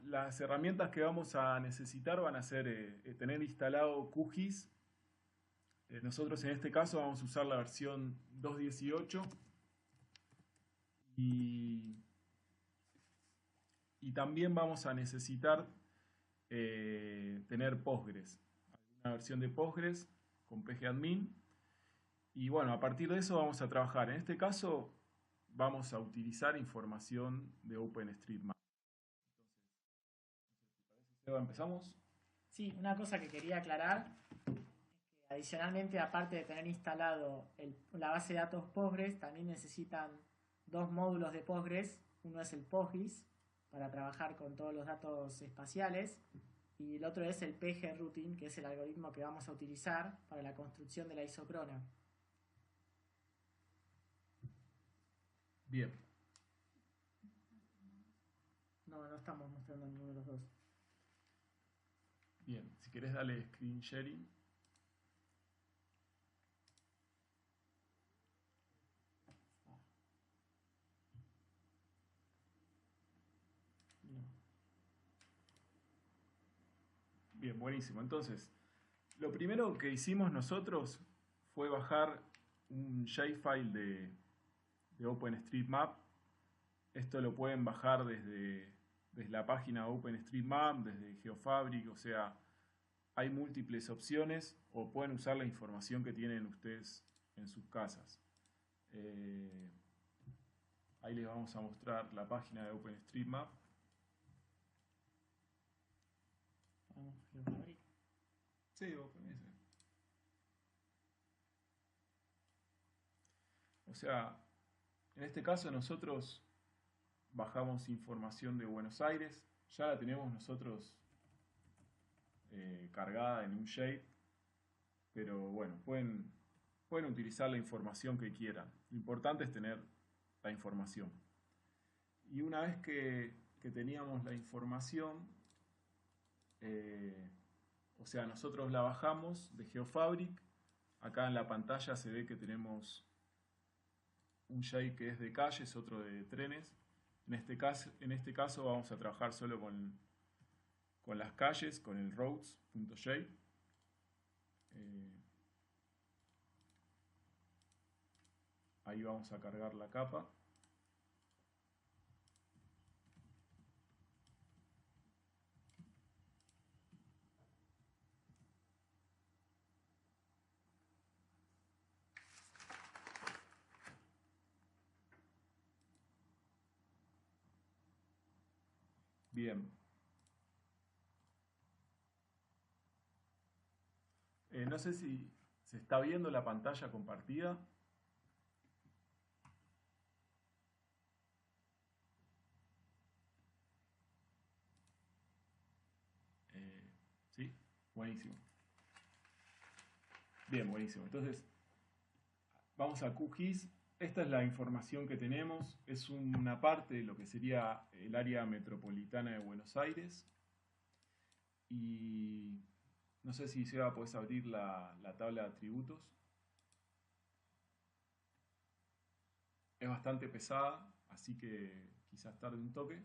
Las herramientas que vamos a necesitar van a ser tener instalado QGIS. Nosotros en este caso vamos a usar la versión 2.18 y también vamos a necesitar tener Postgres, alguna versión de Postgres con pgadmin. Y bueno, a partir de eso vamos a trabajar. En este caso vamos a utilizar información de OpenStreetMap. Seba, ¿empezamos? Sí, una cosa que quería aclarar es que adicionalmente, aparte de tener instalado la base de datos Postgres, también necesitan dos módulos de Postgres. Uno es el PostGIS para trabajar con todos los datos espaciales y el otro es el pgRoutine, que es el algoritmo que vamos a utilizar para la construcción de la isócrona. Bien. No estamos mostrando ninguno de los dos. Bien, si querés dale screen sharing. No. Bien, buenísimo. Entonces, lo primero que hicimos nosotros fue bajar un shapefile de OpenStreetMap. Esto lo pueden bajar desde la página OpenStreetMap, desde GeoFabric, o sea, hay múltiples opciones o pueden usar la información que tienen ustedes en sus casas. Ahí les vamos a mostrar la página de OpenStreetMap. Vamos, GeoFabric. Sí, OpenS. O sea, en este caso nosotros bajamos información de Buenos Aires, ya la tenemos nosotros cargada en un shape, pero bueno, pueden utilizar la información que quieran. Lo importante es tener la información. Y una vez que teníamos la información, o sea, nosotros la bajamos de GeoFabric. Acá en la pantalla se ve que tenemos un shape que es de calles, otro de trenes. En este caso vamos a trabajar solo con las calles, con el roads.shape. Ahí vamos a cargar la capa. Bien. No sé si se está viendo la pantalla compartida. ¿Sí? Buenísimo. Bien, buenísimo. Entonces, vamos a QGIS. Esta es la información que tenemos. Es una parte de lo que sería el área metropolitana de Buenos Aires. Y no sé si Seba podés abrir la tabla de atributos. Es bastante pesada, así que quizás tarde un toque.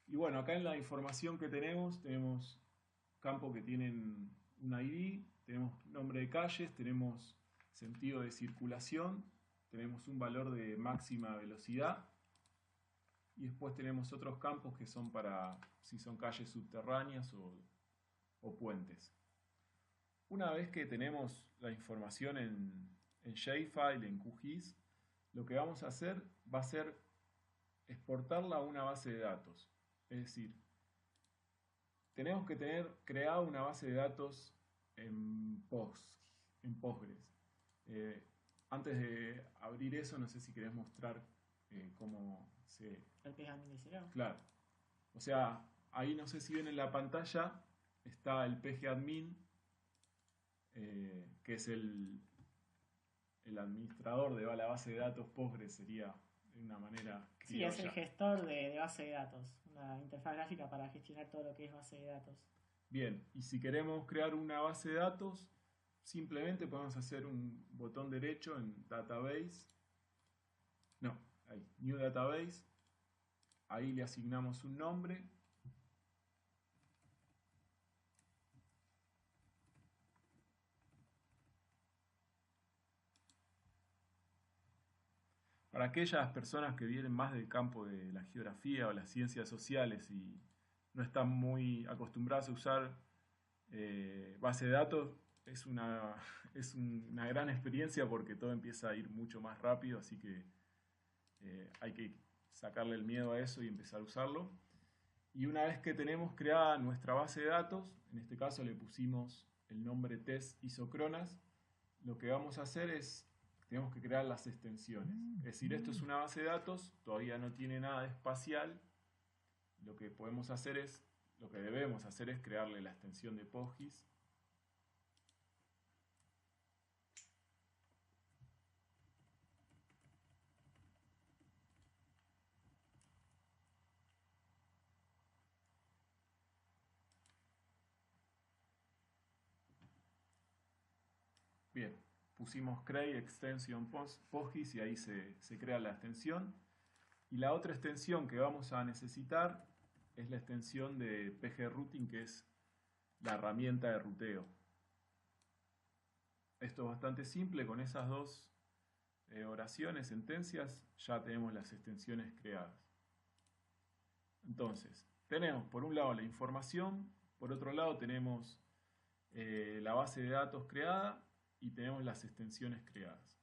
Y bueno, acá en la información que tenemos campos que tienen un ID, tenemos nombre de calles, tenemos sentido de circulación, tenemos un valor de máxima velocidad y después tenemos otros campos que son para si son calles subterráneas o puentes. Una vez que tenemos la información en shapefile, en QGIS, lo que vamos a hacer va a ser exportarla a una base de datos. Es decir, tenemos que tener creada una base de datos en Postgres. Antes de abrir eso, no sé si querés mostrar cómo se... El pgadmin de cero. Claro. O sea, ahí no sé si ven en la pantalla, está el pgadmin, que es el administrador de la base de datos Postgres, sería de una manera Sí, es el criolla. gestor de base de datos, una interfaz gráfica para gestionar todo lo que es base de datos. Bien, y si queremos crear una base de datos, simplemente podemos hacer un botón derecho en Database. No, ahí, New Database. Ahí le asignamos un nombre para aquellas personas que vienen más del campo de la geografía o las ciencias sociales y no están muy acostumbradas a usar base de datos, es una, es una gran experiencia porque todo empieza a ir mucho más rápido, así que hay que sacarle el miedo a eso y empezar a usarlo. Y una vez que tenemos creada nuestra base de datos, en este caso le pusimos el nombre test isocronas, lo que vamos a hacer es, tenemos que crear las extensiones. Es decir, esto es una base de datos, todavía no tiene nada de espacial. Lo que podemos hacer es, lo que debemos hacer es crearle la extensión de PostGIS. Bien, pusimos create extension PostGIS y ahí se crea la extensión. Y la otra extensión que vamos a necesitar es la extensión de pgrouting, que es la herramienta de ruteo. Esto es bastante simple, con esas dos oraciones, sentencias, ya tenemos las extensiones creadas. Entonces, tenemos por un lado la información, por otro lado tenemos la base de datos creada y tenemos las extensiones creadas.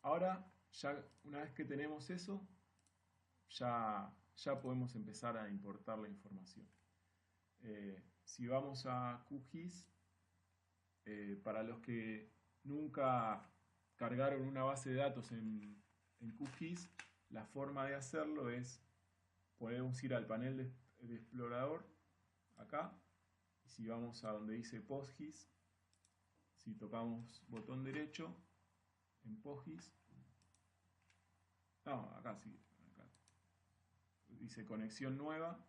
Ahora, ya una vez que tenemos eso, ya podemos empezar a importar la información. Si vamos a QGIS, para los que nunca cargaron una base de datos en QGIS, la forma de hacerlo es, podemos ir al panel de explorador, acá, y si vamos a donde dice PostGIS, si tocamos botón derecho en PostGIS, no, acá sí, acá, dice conexión nueva,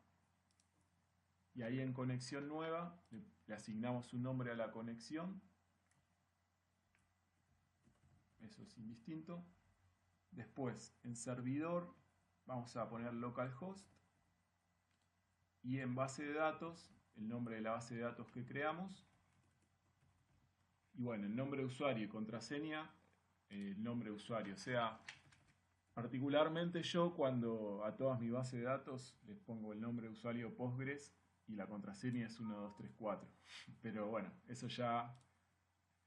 y ahí en conexión nueva le asignamos un nombre a la conexión, eso es indistinto. Después en servidor vamos a poner localhost y en base de datos el nombre de la base de datos que creamos, y bueno, el nombre de usuario y contraseña, el nombre de usuario. O sea, particularmente yo cuando a todas mis bases de datos les pongo el nombre de usuario Postgres y la contraseña es 1234. Pero bueno, eso ya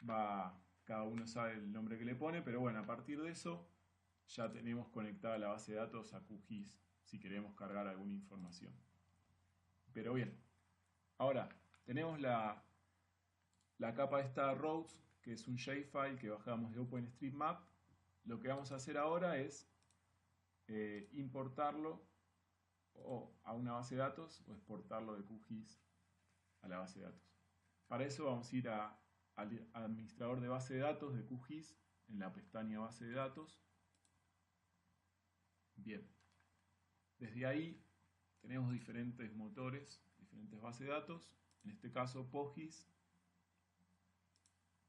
va, cada uno sabe el nombre que le pone, pero bueno, a partir de eso ya tenemos conectada la base de datos a QGIS si queremos cargar alguna información. Pero bien, ahora tenemos la capa esta routes, que es un shapefile que bajamos de OpenStreetMap. Lo que vamos a hacer ahora es importarlo o a una base de datos o exportarlo de QGIS a la base de datos. Para eso vamos a ir al administrador de base de datos de QGIS en la pestaña base de datos. Bien, desde ahí tenemos diferentes motores, diferentes bases de datos, en este caso PostGIS,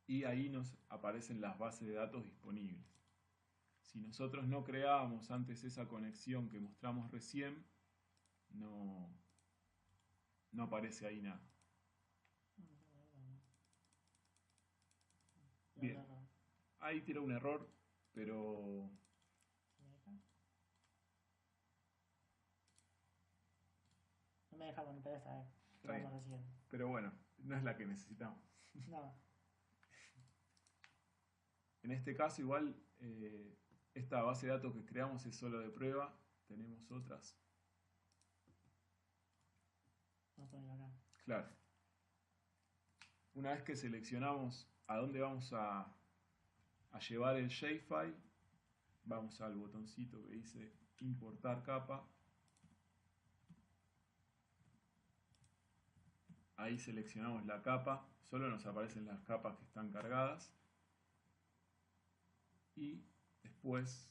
y ahí nos aparecen las bases de datos disponibles. Si nosotros no creábamos antes esa conexión que mostramos recién, no aparece ahí nada. Bien, ahí tira un error, pero no me deja conectar esta vez. Pero bueno, no es la que necesitamos. No. En este caso igual esta base de datos que creamos es solo de prueba. Tenemos otras. Vamos a ponerlo acá. Claro. Una vez que seleccionamos a dónde vamos a llevar el shapefile, vamos al botoncito que dice importar capa. Ahí seleccionamos la capa, solo nos aparecen las capas que están cargadas. Y después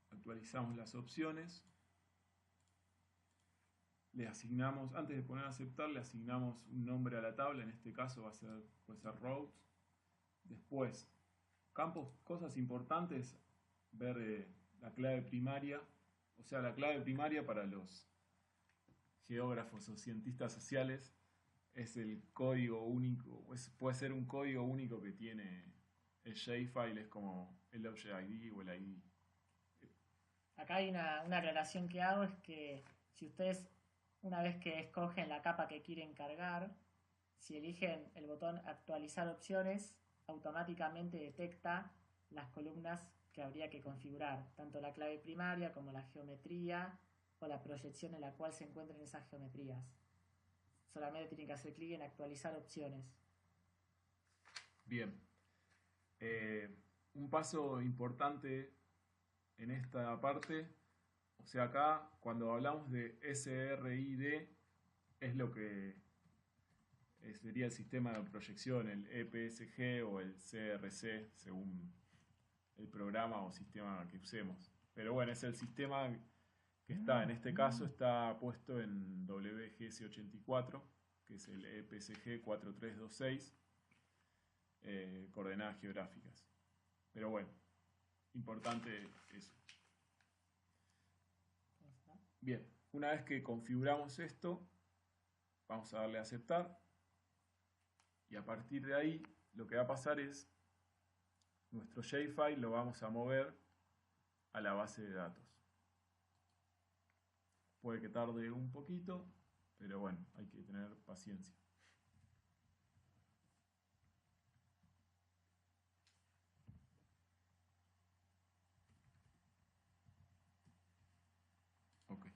actualizamos las opciones. Le asignamos, antes de poner a aceptar, le asignamos un nombre a la tabla, en este caso puede ser routes. Después, campos, cosas importantes, ver la clave primaria, o sea, la clave primaria para los geógrafos o cientistas sociales es el código único, puede ser un código único que tiene el shapefile, es como el object ID o el ID. Acá hay una aclaración que hago, es que si ustedes, una vez que escogen la capa que quieren cargar, si eligen el botón actualizar opciones, automáticamente detecta las columnas que habría que configurar, tanto la clave primaria como la geometría o la proyección en la cual se encuentran esas geometrías. Solamente tienen que hacer clic en actualizar opciones. Bien. Un paso importante en esta parte, o sea, acá cuando hablamos de SRID es lo que sería el sistema de proyección, el EPSG o el CRC, según el programa o sistema que usemos. Pero bueno, es el sistema que está, en este caso, está puesto en WGS84, que es el EPSG 4326, coordenadas geográficas. Pero bueno, importante eso. Bien, una vez que configuramos esto, vamos a darle a aceptar. Y a partir de ahí, lo que va a pasar es, nuestro shapefile lo vamos a mover a la base de datos. Puede que tarde un poquito, pero bueno, hay que tener paciencia. Ok.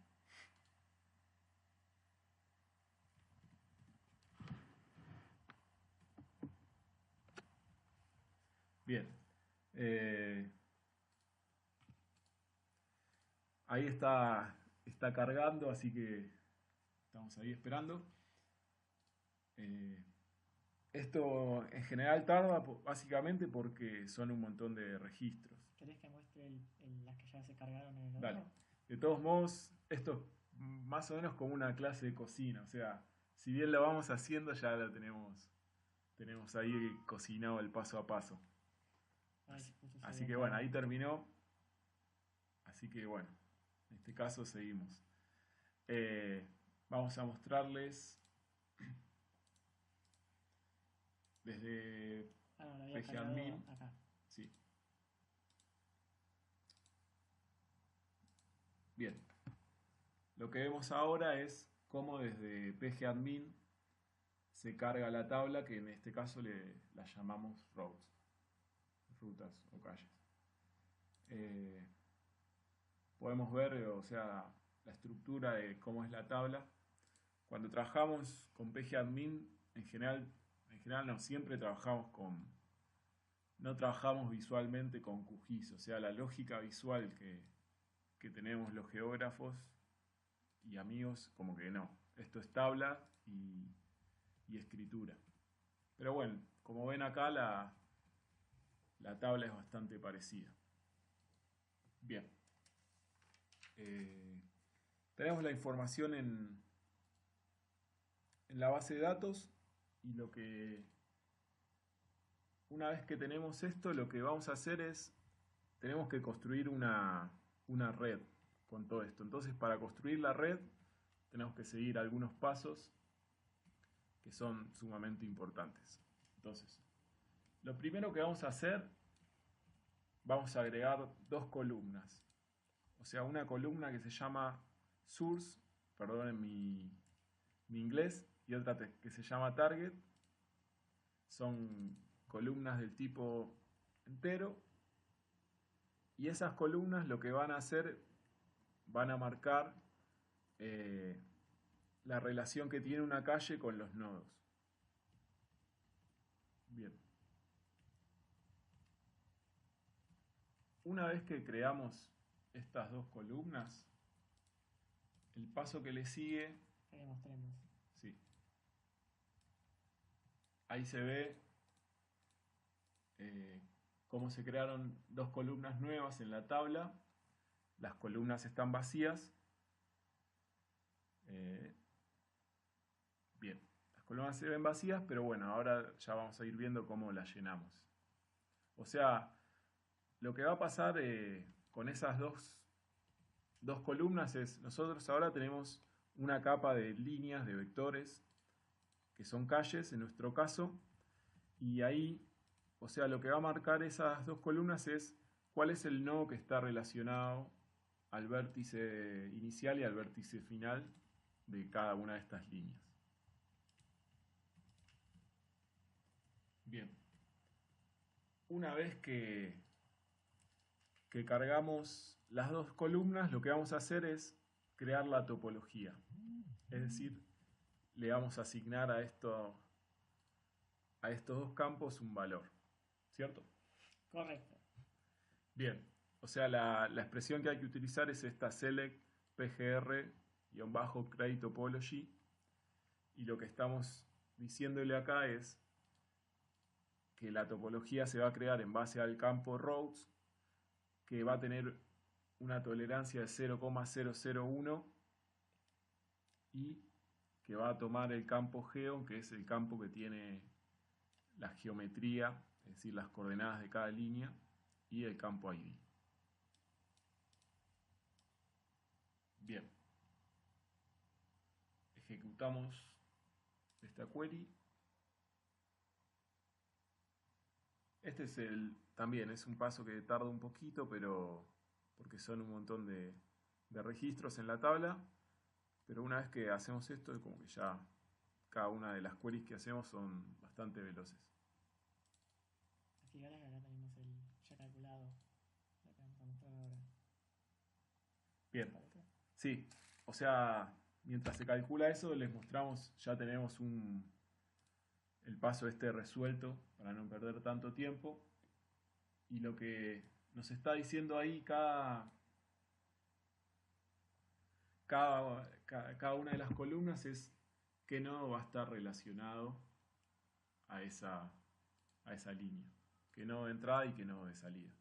Bien. Ahí está cargando, así que estamos ahí esperando. Esto en general tarda básicamente porque son un montón de registros. ¿Querés que muestre las que ya se cargaron en el otro? Dale. De todos modos, esto es más o menos como una clase de cocina. O sea, si bien lo vamos haciendo, ya lo tenemos ahí cocinado el paso a paso. Así que bueno, ahí terminó. Así que bueno, en este caso seguimos. Vamos a mostrarles desde PGAdmin. Sí. Bien. Lo que vemos ahora es cómo desde PGAdmin se carga la tabla, que en este caso la llamamos roads, rutas o calles. Podemos ver, o sea, la estructura de cómo es la tabla. Cuando trabajamos con PGAdmin, en general no, siempre no trabajamos visualmente con QGIS, o sea, la lógica visual que tenemos los geógrafos y amigos, como que no. Esto es tabla y escritura. Pero bueno, como ven acá, la tabla es bastante parecida. Bien. Tenemos la información en la base de datos y una vez que tenemos esto, lo que vamos a hacer es, tenemos que construir una red con todo esto. Entonces, para construir la red, tenemos que seguir algunos pasos que son sumamente importantes. Entonces, lo primero que vamos a hacer, vamos a agregar dos columnas. O sea, una columna que se llama source, perdonen mi inglés, y otra que se llama target. Son columnas del tipo entero. Y esas columnas lo que van a hacer, van a marcar la relación que tiene una calle con los nodos. Bien. Una vez que creamos estas dos columnas, el paso que le sigue... Sí. Ahí se ve cómo se crearon dos columnas nuevas en la tabla. Las columnas están vacías. Bien, las columnas se ven vacías, pero bueno, ahora ya vamos a ir viendo cómo las llenamos. O sea, lo que va a pasar con esas dos columnas es, nosotros ahora tenemos una capa de líneas, de vectores, que son calles en nuestro caso, y ahí, o sea, lo que va a marcar esas dos columnas es cuál es el nodo que está relacionado al vértice inicial y al vértice final de cada una de estas líneas. Bien. Una vez que cargamos las dos columnas, lo que vamos a hacer es crear la topología. Es decir, le vamos a asignar a estos dos campos un valor. ¿Cierto? Correcto. Bien. O sea, la expresión que hay que utilizar es esta select pgr-create topology. Y lo que estamos diciéndole acá es que la topología se va a crear en base al campo rows, que va a tener una tolerancia de 0,001 y que va a tomar el campo geon, que es el campo que tiene la geometría, es decir, las coordenadas de cada línea, y el campo ID. Bien. Ejecutamos esta query. Este es también es un paso que tarda un poquito, pero porque son un montón de registros en la tabla. Pero una vez que hacemos esto, es como que ya cada una de las queries que hacemos son bastante veloces. Así ahora que acá tenemos el ya calculado, lo que vamos a mostrar ahora. Bien, sí, o sea, mientras se calcula eso, les mostramos, ya tenemos el paso este resuelto para no perder tanto tiempo. Y lo que nos está diciendo ahí cada una de las columnas es qué nodo va a estar relacionado a esa línea. Qué nodo de entrada y qué nodo de salida.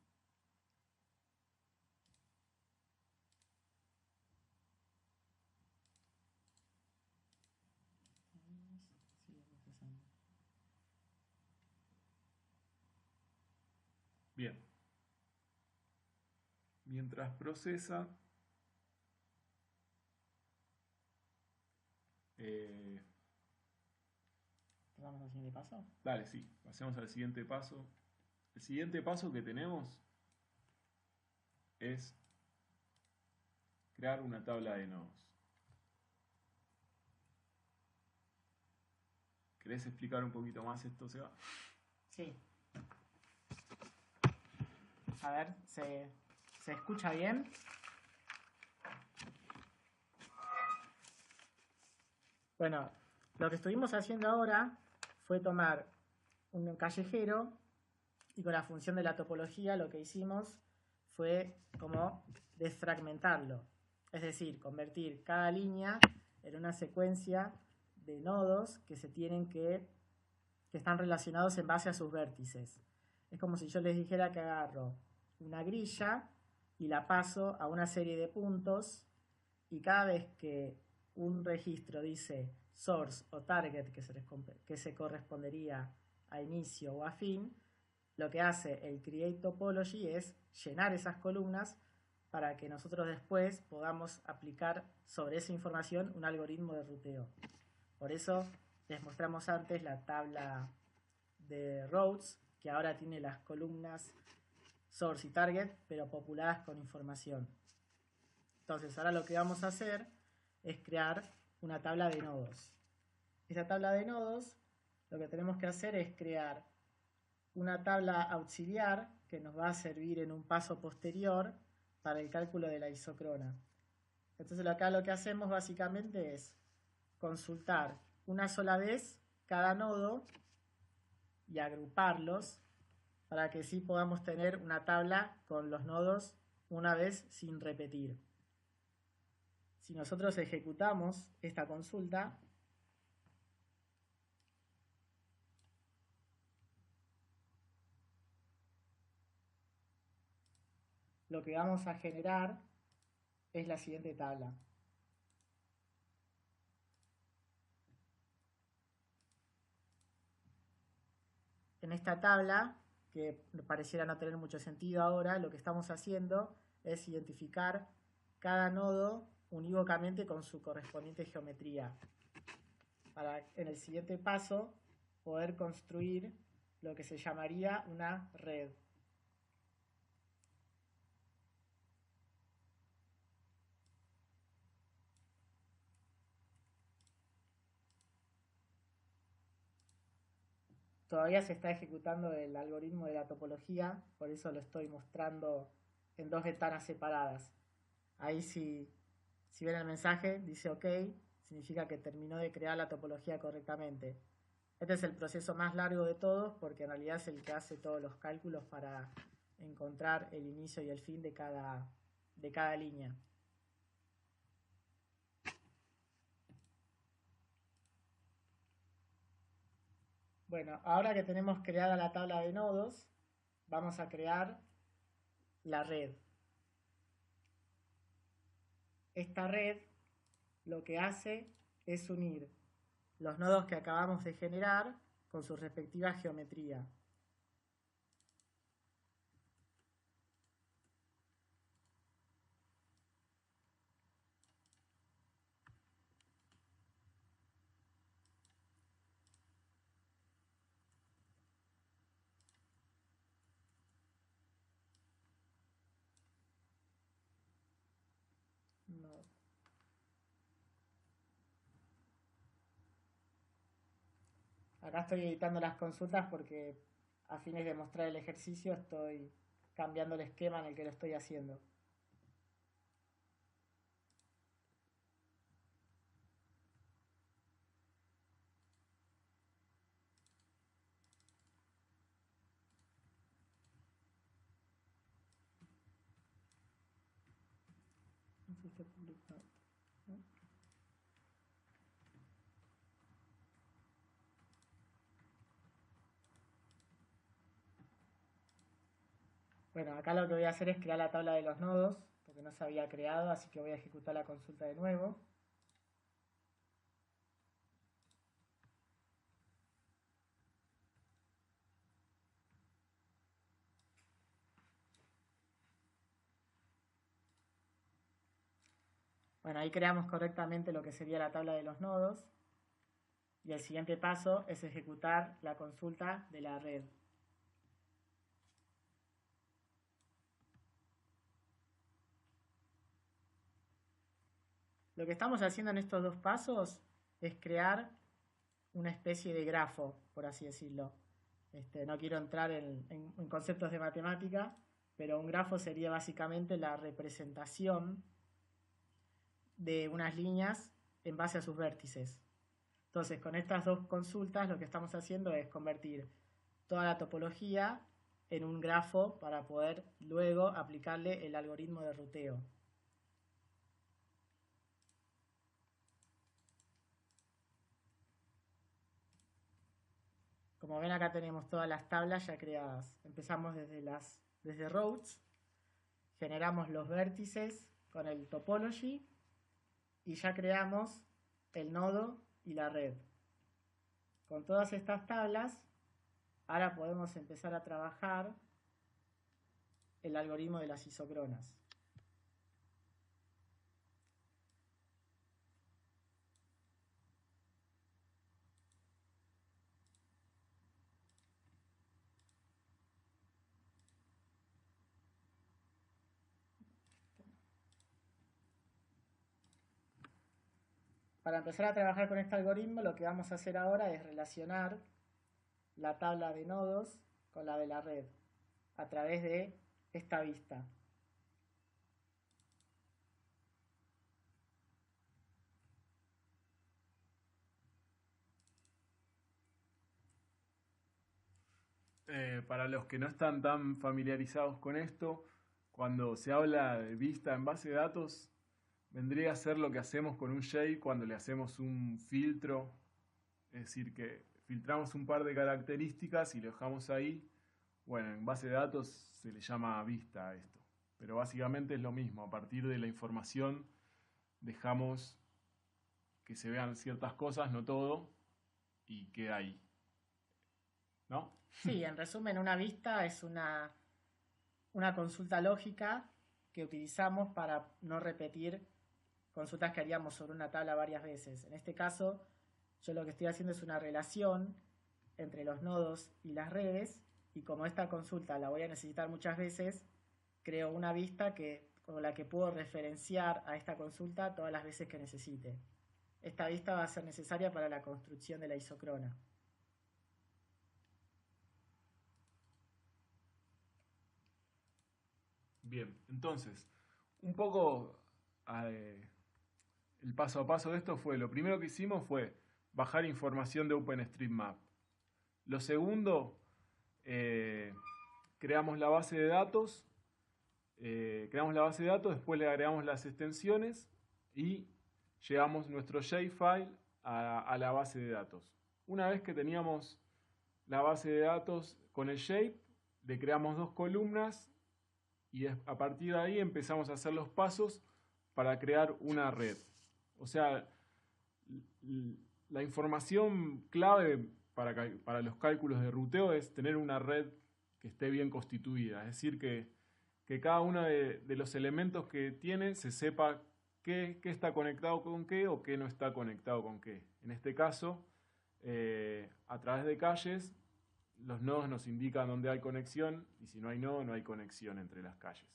Bien. Mientras procesa, ¿Pasamos al siguiente paso? dale, sí, pasemos al siguiente paso. El siguiente paso que tenemos es crear una tabla de nodos. ¿Querés explicar un poquito más esto, Seba? Sí. A ver, ¿se escucha bien? Bueno, lo que estuvimos haciendo ahora fue tomar un callejero y con la función de la topología lo que hicimos fue como desfragmentarlo. Es decir, convertir cada línea en una secuencia de nodos que están relacionados en base a sus vértices. Es como si yo les dijera que agarro una grilla y la paso a una serie de puntos y cada vez que un registro dice source o target, que se correspondería a inicio o a fin, lo que hace el create topology es llenar esas columnas para que nosotros después podamos aplicar sobre esa información un algoritmo de ruteo. Por eso les mostramos antes la tabla de rows, que ahora tiene las columnas source y target, pero populadas con información. Entonces ahora lo que vamos a hacer es crear una tabla de nodos. Esta tabla de nodos, lo que tenemos que hacer es crear una tabla auxiliar que nos va a servir en un paso posterior para el cálculo de la isocrona. Entonces acá lo que hacemos básicamente es consultar una sola vez cada nodo y agruparlos para que sí podamos tener una tabla con los nodos una vez sin repetir. Si nosotros ejecutamos esta consulta, lo que vamos a generar es la siguiente tabla. En esta tabla, que pareciera no tener mucho sentido ahora, lo que estamos haciendo es identificar cada nodo unívocamente con su correspondiente geometría, para en el siguiente paso poder construir lo que se llamaría una red. todavía se está ejecutando el algoritmo de la topología, por eso lo estoy mostrando en dos ventanas separadas. Ahí si ven el mensaje, dice OK, significa que terminó de crear la topología correctamente. Este es el proceso más largo de todos porque en realidad es el que hace todos los cálculos para encontrar el inicio y el fin de cada línea. Bueno, ahora que tenemos creada la tabla de nodos, vamos a crear la red. Esta red lo que hace es unir los nodos que acabamos de generar con su respectiva geometría. No. Acá estoy editando las consultas porque a fines de mostrar el ejercicio estoy cambiando el esquema en el que lo estoy haciendo. Bueno, acá lo que voy a hacer es crear la tabla de los nodos, porque no se había creado, así que voy a ejecutar la consulta de nuevo. Bueno, ahí creamos correctamente lo que sería la tabla de los nodos. Y el siguiente paso es ejecutar la consulta de la red. Lo que estamos haciendo en estos dos pasos es crear una especie de grafo, por así decirlo. No quiero entrar en conceptos de matemática, pero un grafo sería básicamente la representación de unas líneas en base a sus vértices. Entonces, con estas dos consultas lo que estamos haciendo es convertir toda la topología en un grafo para poder luego aplicarle el algoritmo de ruteo. Como ven, acá tenemos todas las tablas ya creadas. Empezamos desde rows, generamos los vértices con el topology y ya creamos el nodo y la red. Con todas estas tablas, ahora podemos empezar a trabajar el algoritmo de las isócronas. Para empezar a trabajar con este algoritmo, lo que vamos a hacer ahora es relacionar la tabla de nodos con la de la red a través de esta vista. Para los que no están tan familiarizados con esto, cuando se habla de vista en base de datos, vendría a ser lo que hacemos con un shade cuando le hacemos un filtro. Es decir, que filtramos un par de características y lo dejamos ahí. Bueno, en base de datos se le llama vista a esto. Pero básicamente es lo mismo. A partir de la información dejamos que se vean ciertas cosas, no todo, y queda ahí. ¿No? Sí, en resumen, una vista es una consulta lógica que utilizamos para no repetir consultas que haríamos sobre una tabla varias veces. En este caso, yo lo que estoy haciendo es una relación entre los nodos y las redes, y como esta consulta la voy a necesitar muchas veces, creo una vista con la que puedo referenciar a esta consulta todas las veces que necesite. Esta vista va a ser necesaria para la construcción de la isócrona. Bien, entonces, un poco el paso a paso de esto fue, lo primero que hicimos fue bajar información de OpenStreetMap. Lo segundo, creamos la base de datos, después le agregamos las extensiones y llevamos nuestro shapefile a la base de datos. Una vez que teníamos la base de datos con el shape, le creamos 2 columnas y a partir de ahí empezamos a hacer los pasos para crear una red. O sea, la información clave para los cálculos de ruteo es tener una red que esté bien constituida. Es decir, que cada uno de los elementos que tiene se sepa qué está conectado con qué o qué no está conectado con qué. En este caso, a través de calles, los nodos nos indican dónde hay conexión y si no hay nodo, no hay conexión entre las calles.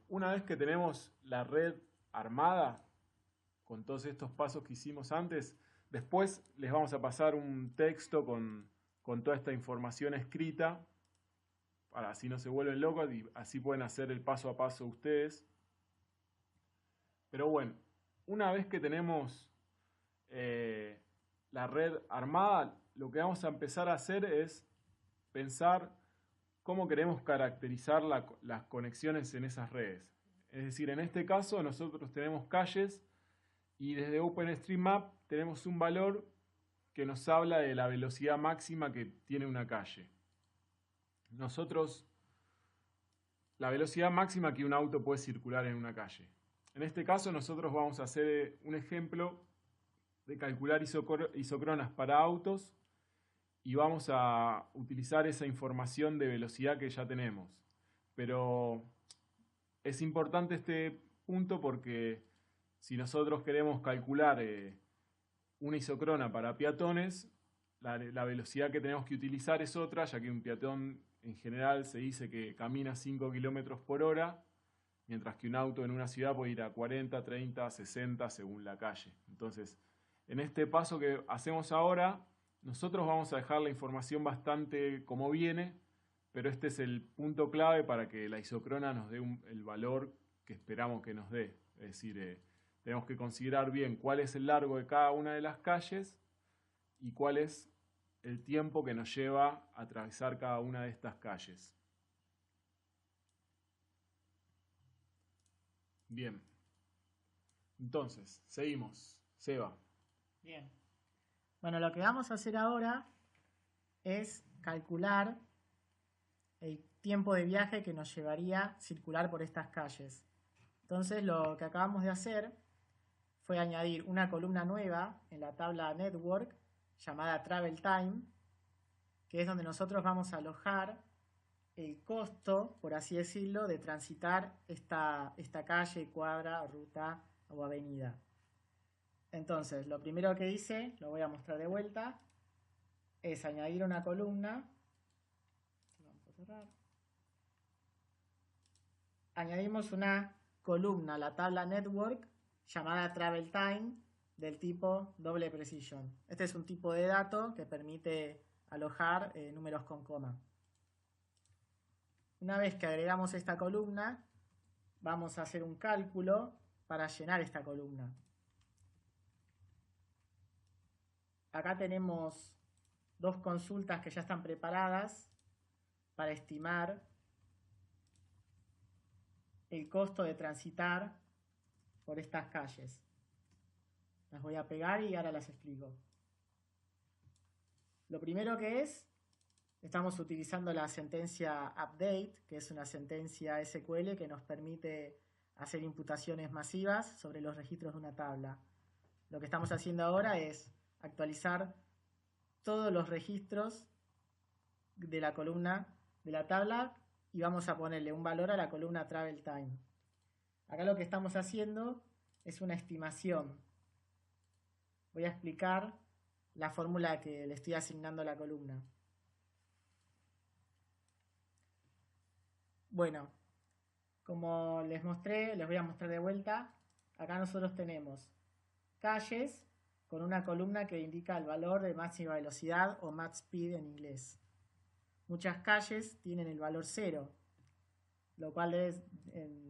Una vez que tenemos la red armada, con todos estos pasos que hicimos antes, después les vamos a pasar un texto con toda esta información escrita, para así no se vuelven locos y así pueden hacer el paso a paso ustedes. Pero bueno, una vez que tenemos la red armada, lo que vamos a empezar a hacer es pensar cómo queremos caracterizar las conexiones en esas redes. Es decir, en este caso nosotros tenemos calles y desde OpenStreetMap tenemos un valor que nos habla de la velocidad máxima que tiene una calle. La velocidad máxima que un auto puede circular en una calle. En este caso nosotros vamos a hacer un ejemplo de calcular isocronas para autos y vamos a utilizar esa información de velocidad que ya tenemos. Pero es importante este punto porque si nosotros queremos calcular una isocrona para peatones, la velocidad que tenemos que utilizar es otra, ya que un peatón en general se dice que camina 5 km por hora, mientras que un auto en una ciudad puede ir a 40, 30, 60 según la calle. Entonces, en este paso que hacemos ahora, nosotros vamos a dejar la información bastante como viene, pero este es el punto clave para que la isocrona nos dé el valor que esperamos que nos dé. Es decir, tenemos que considerar bien cuál es el largo de cada una de las calles y cuál es el tiempo que nos lleva a atravesar cada una de estas calles. Bien. Entonces, seguimos. Seba. Bien. Bueno, lo que vamos a hacer ahora es calcular el tiempo de viaje que nos llevaría circular por estas calles. Entonces, lo que acabamos de hacer fue añadir una columna nueva en la tabla Network llamada Travel Time, que es donde nosotros vamos a alojar el costo, por así decirlo, de transitar esta calle, cuadra, ruta o avenida. Entonces, lo primero que hice, lo voy a mostrar de vuelta, es añadir una columna. Vamos a cerrar. Añadimos una columna a la tabla Network llamada Travel Time del tipo doble precision. Este es un tipo de dato que permite alojar números con coma. Una vez que agregamos esta columna, vamos a hacer un cálculo para llenar esta columna. Acá tenemos 2 consultas que ya están preparadas para estimar el costo de transitar por estas calles. Las voy a pegar y ahora las explico. Lo primero que estamos utilizando la sentencia update, que es una sentencia SQL que nos permite hacer imputaciones masivas sobre los registros de una tabla. Lo que estamos haciendo ahora es actualizar todos los registros de la columna de la tabla y vamos a ponerle un valor a la columna Travel Time. Acá lo que estamos haciendo es una estimación. Voy a explicar la fórmula que le estoy asignando a la columna. Bueno, como les mostré, les voy a mostrar de vuelta. Acá nosotros tenemos calles con una columna que indica el valor de máxima velocidad o max speed en inglés. Muchas calles tienen el valor 0, lo cual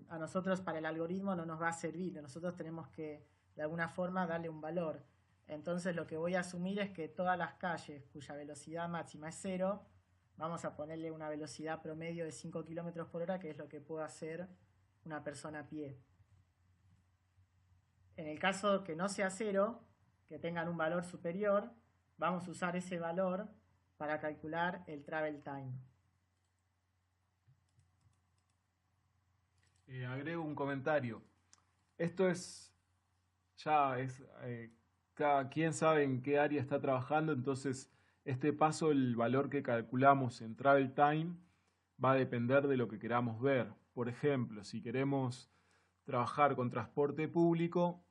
a nosotros para el algoritmo no nos va a servir. Nosotros tenemos que de alguna forma darle un valor. Entonces lo que voy a asumir es que todas las calles cuya velocidad máxima es 0, vamos a ponerle una velocidad promedio de 5 km por hora, que es lo que puede hacer una persona a pie. En el caso que no sea 0, que tengan un valor superior, vamos a usar ese valor para calcular el travel time. Agrego un comentario. Esto cada quien sabe en qué área está trabajando, entonces este paso, el valor que calculamos en travel time, va a depender de lo que queramos ver. Por ejemplo, si queremos trabajar con transporte público,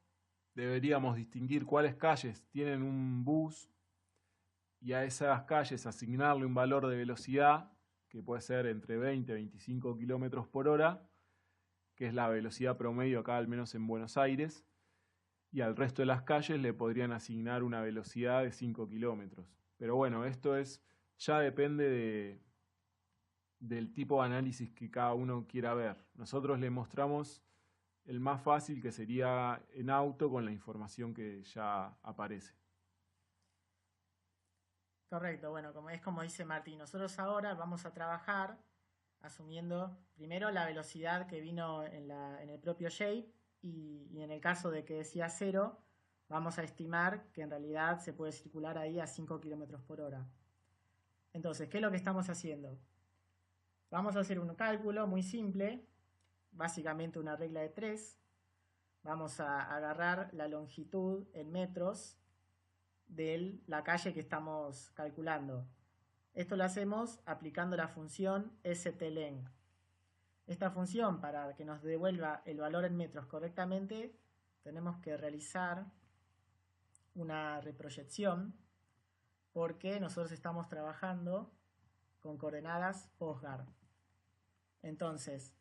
deberíamos distinguir cuáles calles tienen un bus y a esas calles asignarle un valor de velocidad que puede ser entre 20 y 25 kilómetros por hora, que es la velocidad promedio acá, al menos en Buenos Aires, y al resto de las calles le podrían asignar una velocidad de 5 kilómetros. Pero bueno, esto ya depende del tipo de análisis que cada uno quiera ver. Nosotros le mostramos el más fácil, que sería en auto, con la información que ya aparece. Correcto, bueno, como dice Martín, nosotros ahora vamos a trabajar asumiendo primero la velocidad que vino en el propio shape y en el caso de que decía 0, vamos a estimar que en realidad se puede circular ahí a 5 km por hora. Entonces, ¿qué es lo que estamos haciendo? Vamos a hacer un cálculo muy simple, básicamente una regla de 3. Vamos a agarrar la longitud en metros de la calle que estamos calculando. Esto lo hacemos aplicando la función strlen. Esta función, para que nos devuelva el valor en metros correctamente, tenemos que realizar una reproyección porque nosotros estamos trabajando con coordenadas PostGar. Entonces,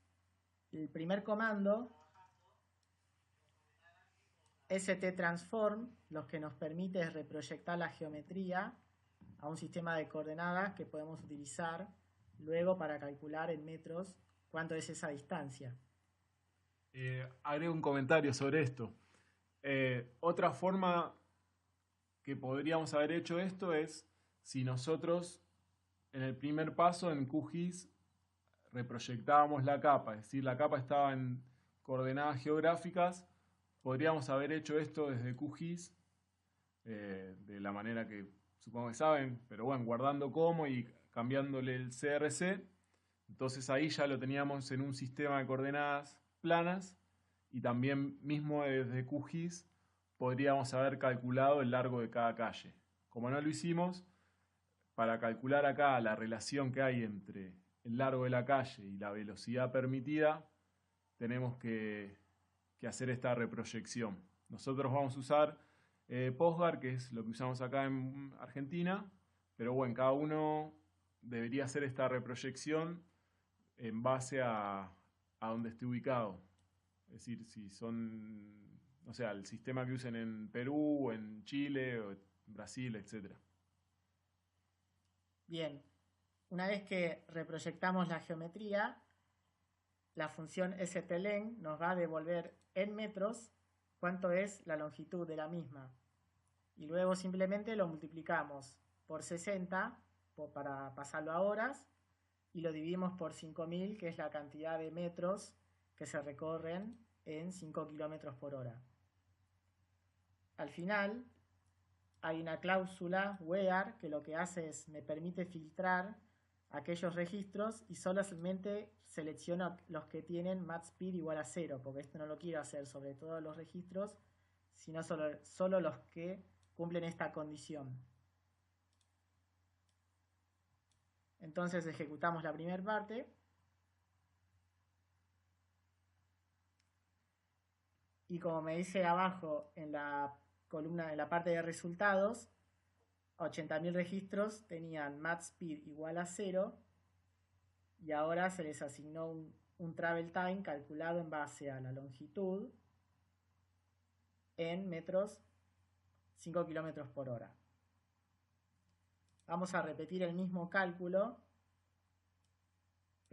el primer comando, sttransform, lo que nos permite es reproyectar la geometría a un sistema de coordenadas que podemos utilizar luego para calcular en metros cuánto es esa distancia. Agrego un comentario sobre esto. Otra forma que podríamos haber hecho esto es si nosotros en el primer paso en QGIS reproyectábamos la capa, es decir, la capa estaba en coordenadas geográficas, podríamos haber hecho esto desde QGIS de la manera que supongo que saben, pero bueno, guardando como y cambiándole el CRC. Entonces ahí ya lo teníamos en un sistema de coordenadas planas y también mismo desde QGIS podríamos haber calculado el largo de cada calle. Como no lo hicimos, para calcular acá la relación que hay entre el largo de la calle y la velocidad permitida, tenemos que hacer esta reproyección. Nosotros vamos a usar PostGar, que es lo que usamos acá en Argentina, pero bueno, cada uno debería hacer esta reproyección en base a donde esté ubicado. Es decir, si son, o sea, el sistema que usen en Perú, o en Chile, o en Brasil, etc. Bien, una vez que reproyectamos la geometría, la función strlen nos va a devolver en metros cuánto es la longitud de la misma. Y luego simplemente lo multiplicamos por 60 para pasarlo a horas y lo dividimos por 5000, que es la cantidad de metros que se recorren en 5 km por hora. Al final hay una cláusula where que lo que hace es me permite filtrar aquellos registros y solamente selecciono los que tienen matspeed igual a 0, porque esto no lo quiero hacer sobre todos los registros, sino solo los que cumplen esta condición. Entonces ejecutamos la primera parte y como me dice abajo en la columna, en la parte de resultados, 80.000 registros tenían matspeed igual a 0 y ahora se les asignó un travel time calculado en base a la longitud en metros 5 km por hora. Vamos a repetir el mismo cálculo,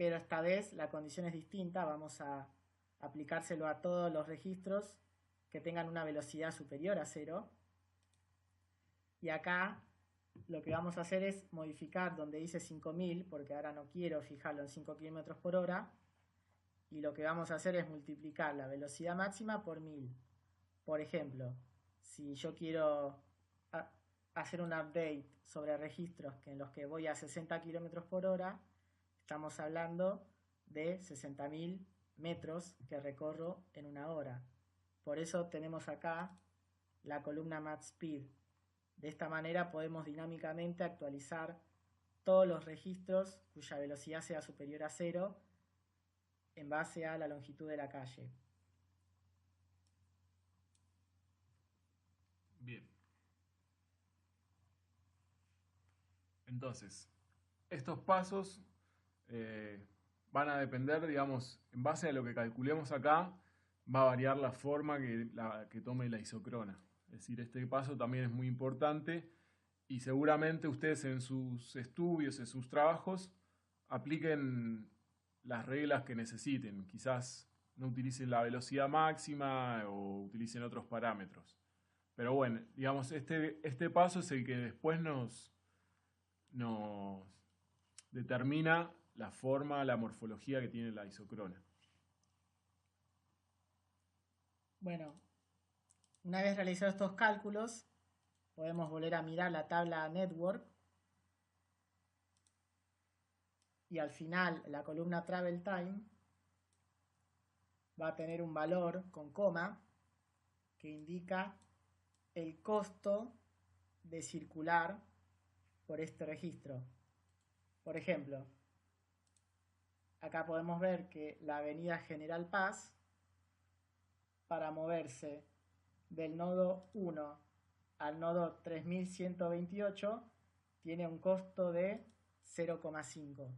pero esta vez la condición es distinta. Vamos a aplicárselo a todos los registros que tengan una velocidad superior a 0. Y acá lo que vamos a hacer es modificar donde dice 5000, porque ahora no quiero fijarlo en 5 km por hora. Y lo que vamos a hacer es multiplicar la velocidad máxima por 1000. Por ejemplo, si yo quiero hacer un update sobre registros en los que voy a 60 km por hora, estamos hablando de 60.000 metros que recorro en una hora. Por eso tenemos acá la columna MaxSpeed. De esta manera podemos dinámicamente actualizar todos los registros cuya velocidad sea superior a 0 en base a la longitud de la calle. Bien. Entonces, estos pasos van a depender, digamos, en base a lo que calculemos acá, va a variar la forma que tome la isocrona. Es decir, este paso también es muy importante y seguramente ustedes en sus estudios, en sus trabajos, apliquen las reglas que necesiten. Quizás no utilicen la velocidad máxima o utilicen otros parámetros. Pero bueno, digamos, este paso es el que después nos determina la forma, la morfología que tiene la isocrona. Bueno, una vez realizados estos cálculos, podemos volver a mirar la tabla Network y al final la columna Travel Time va a tener un valor con coma que indica el costo de circular por este registro. Por ejemplo, acá podemos ver que la avenida General Paz, para moverse del nodo 1 al nodo 3128, tiene un costo de 0,5.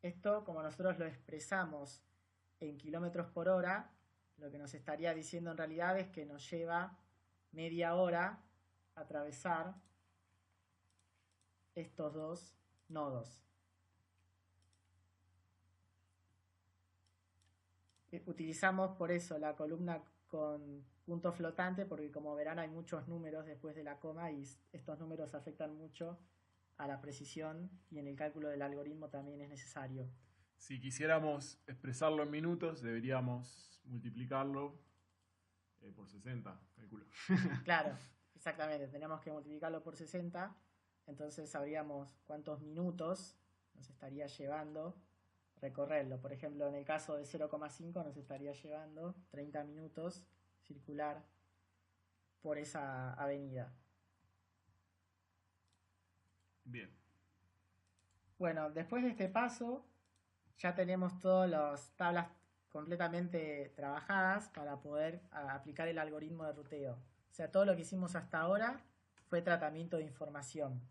Esto, como nosotros lo expresamos en kilómetros por hora, lo que nos estaría diciendo en realidad es que nos lleva media hora atravesar estos dos nodos. Utilizamos por eso la columna con punto flotante, porque como verán hay muchos números después de la coma y estos números afectan mucho a la precisión y en el cálculo del algoritmo también es necesario. Si quisiéramos expresarlo en minutos, deberíamos multiplicarlo por 60, calculo. Claro, exactamente, tenemos que multiplicarlo por 60, entonces sabríamos cuántos minutos nos estaría llevando recorrerlo. Por ejemplo, en el caso de 0,5 nos estaría llevando 30 minutos circular por esa avenida. Bien. Bueno, después de este paso ya tenemos todas las tablas completamente trabajadas para poder aplicar el algoritmo de ruteo. O sea, todo lo que hicimos hasta ahora fue tratamiento de información.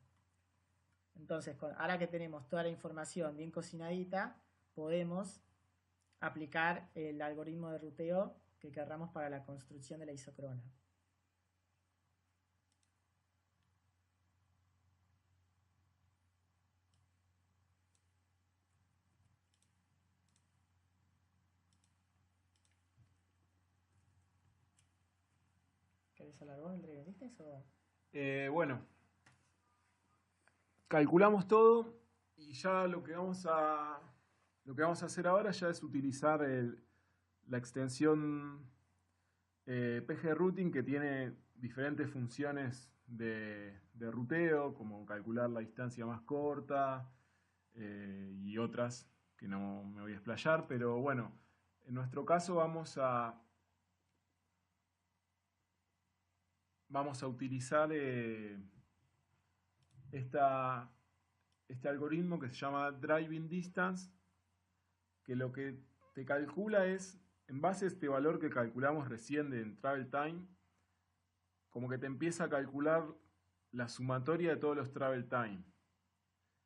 Entonces, ahora que tenemos toda la información bien cocinadita, podemos aplicar el algoritmo de ruteo que querramos para la construcción de la isocrona. ¿Querés hablar vos del Driven Distance o...? Bueno, calculamos todo y ya lo que vamos a hacer ahora ya es utilizar la extensión PG Routing, que tiene diferentes funciones de ruteo, como calcular la distancia más corta y otras que no me voy a explayar, pero bueno, en nuestro caso vamos a utilizar este algoritmo que se llama Driving Distance, que lo que te calcula es, en base a este valor que calculamos recién de Travel Time, como que te empieza a calcular la sumatoria de todos los Travel Time.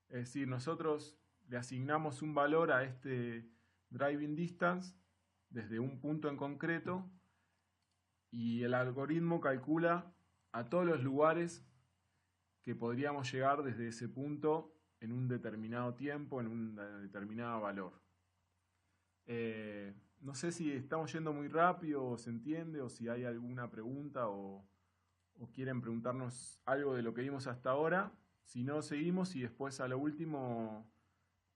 Es decir, nosotros le asignamos un valor a este Driving Distance desde un punto en concreto y el algoritmo calcula a todos los lugares que podríamos llegar desde ese punto en un determinado tiempo, en un determinado valor. No sé si estamos yendo muy rápido o se entiende, o si hay alguna pregunta o quieren preguntarnos algo de lo que vimos hasta ahora. Si no, seguimos y después a lo último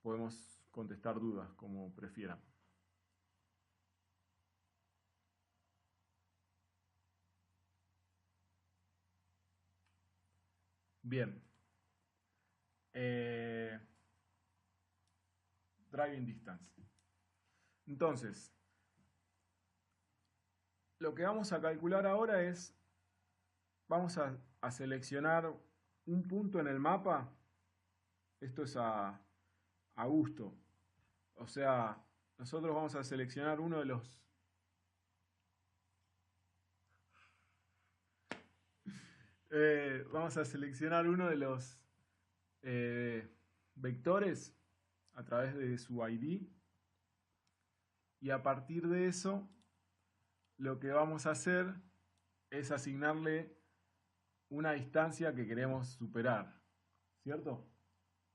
podemos contestar dudas, como prefieran. Bien. Driving distance. Entonces, lo que vamos a calcular ahora es, vamos a seleccionar un punto en el mapa. Esto es a gusto. O sea, nosotros vamos a seleccionar uno de los... vamos a seleccionar uno de los vectores a través de su ID. Y a partir de eso, lo que vamos a hacer es asignarle una distancia que queremos superar. ¿Cierto?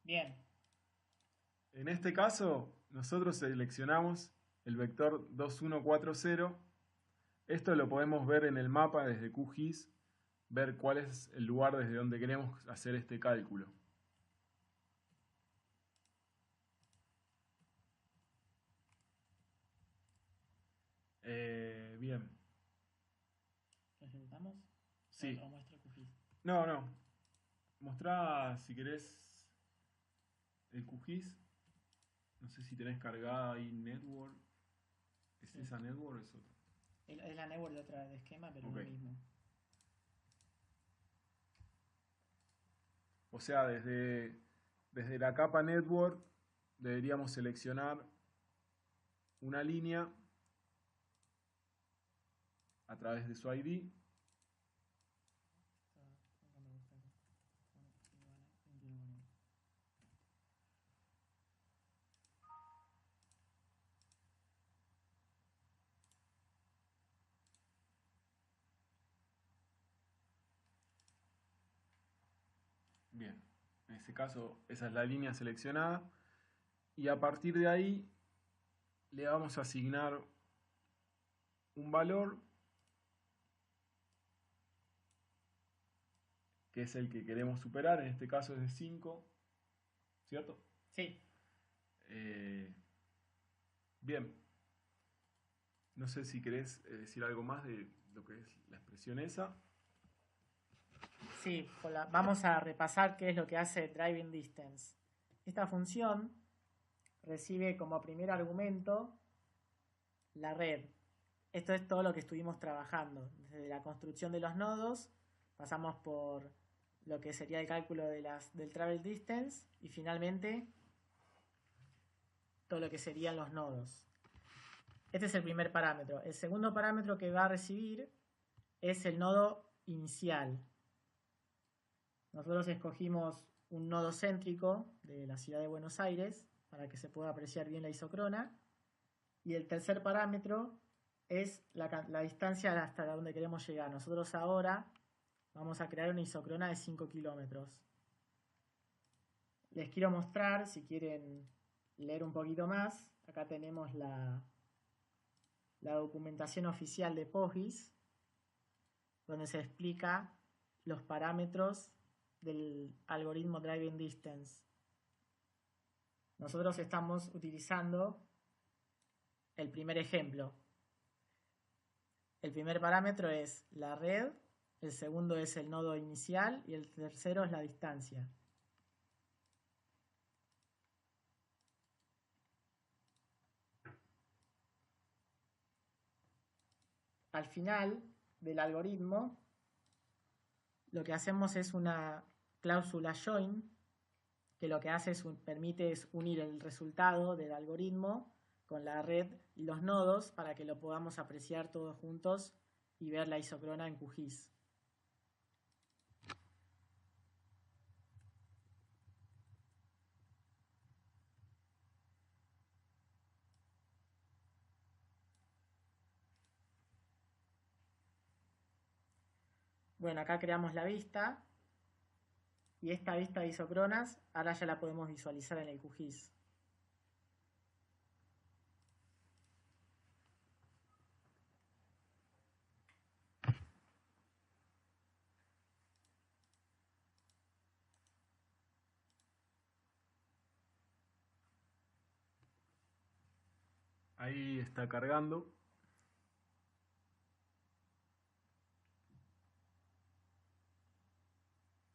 Bien. En este caso, nosotros seleccionamos el vector 2140. Esto lo podemos ver en el mapa desde QGIS, ver cuál es el lugar desde donde queremos hacer este cálculo. Bien. ¿Necesitamos? Sí. ¿O muestra QGIS? No. Mostrá, si querés, el QGIS. No sé si tenés cargada ahí Network. ¿Es Sí. esa Network o es otra? Es la network de otra de esquema, pero Ok. lo mismo. O sea, desde la capa Network deberíamos seleccionar una línea a través de su ID. Bien, en ese caso esa es la línea seleccionada y a partir de ahí le vamos a asignar un valor que es el que queremos superar, en este caso es de 5, ¿cierto? Sí. Bien, no sé si querés decir algo más de lo que es la expresión esa. Sí, vamos a repasar qué es lo que hace driving distance. Esta función recibe como primer argumento la red. Esto es todo lo que estuvimos trabajando. Desde la construcción de los nodos, pasamos por lo que sería el cálculo del travel distance y finalmente todo lo que serían los nodos. Este es el primer parámetro. El segundo parámetro que va a recibir es el nodo inicial. Nosotros escogimos un nodo céntrico de la ciudad de Buenos Aires para que se pueda apreciar bien la isocrona. Y el tercer parámetro es la distancia hasta donde queremos llegar. Nosotros ahora vamos a crear una isocrona de 5 kilómetros. Les quiero mostrar, si quieren leer un poquito más, acá tenemos la documentación oficial de POGIS, donde se explica los parámetros del algoritmo Driving Distance. Nosotros estamos utilizando el primer ejemplo. El primer parámetro es la red, el segundo es el nodo inicial y el tercero es la distancia. Al final del algoritmo, lo que hacemos es una cláusula join, que lo que hace permite unir el resultado del algoritmo con la red y los nodos para que lo podamos apreciar todos juntos y ver la isocrona en QGIS. Bueno, acá creamos la vista Y esta vista de isócronas, ahora ya la podemos visualizar en el QGIS. Ahí está cargando.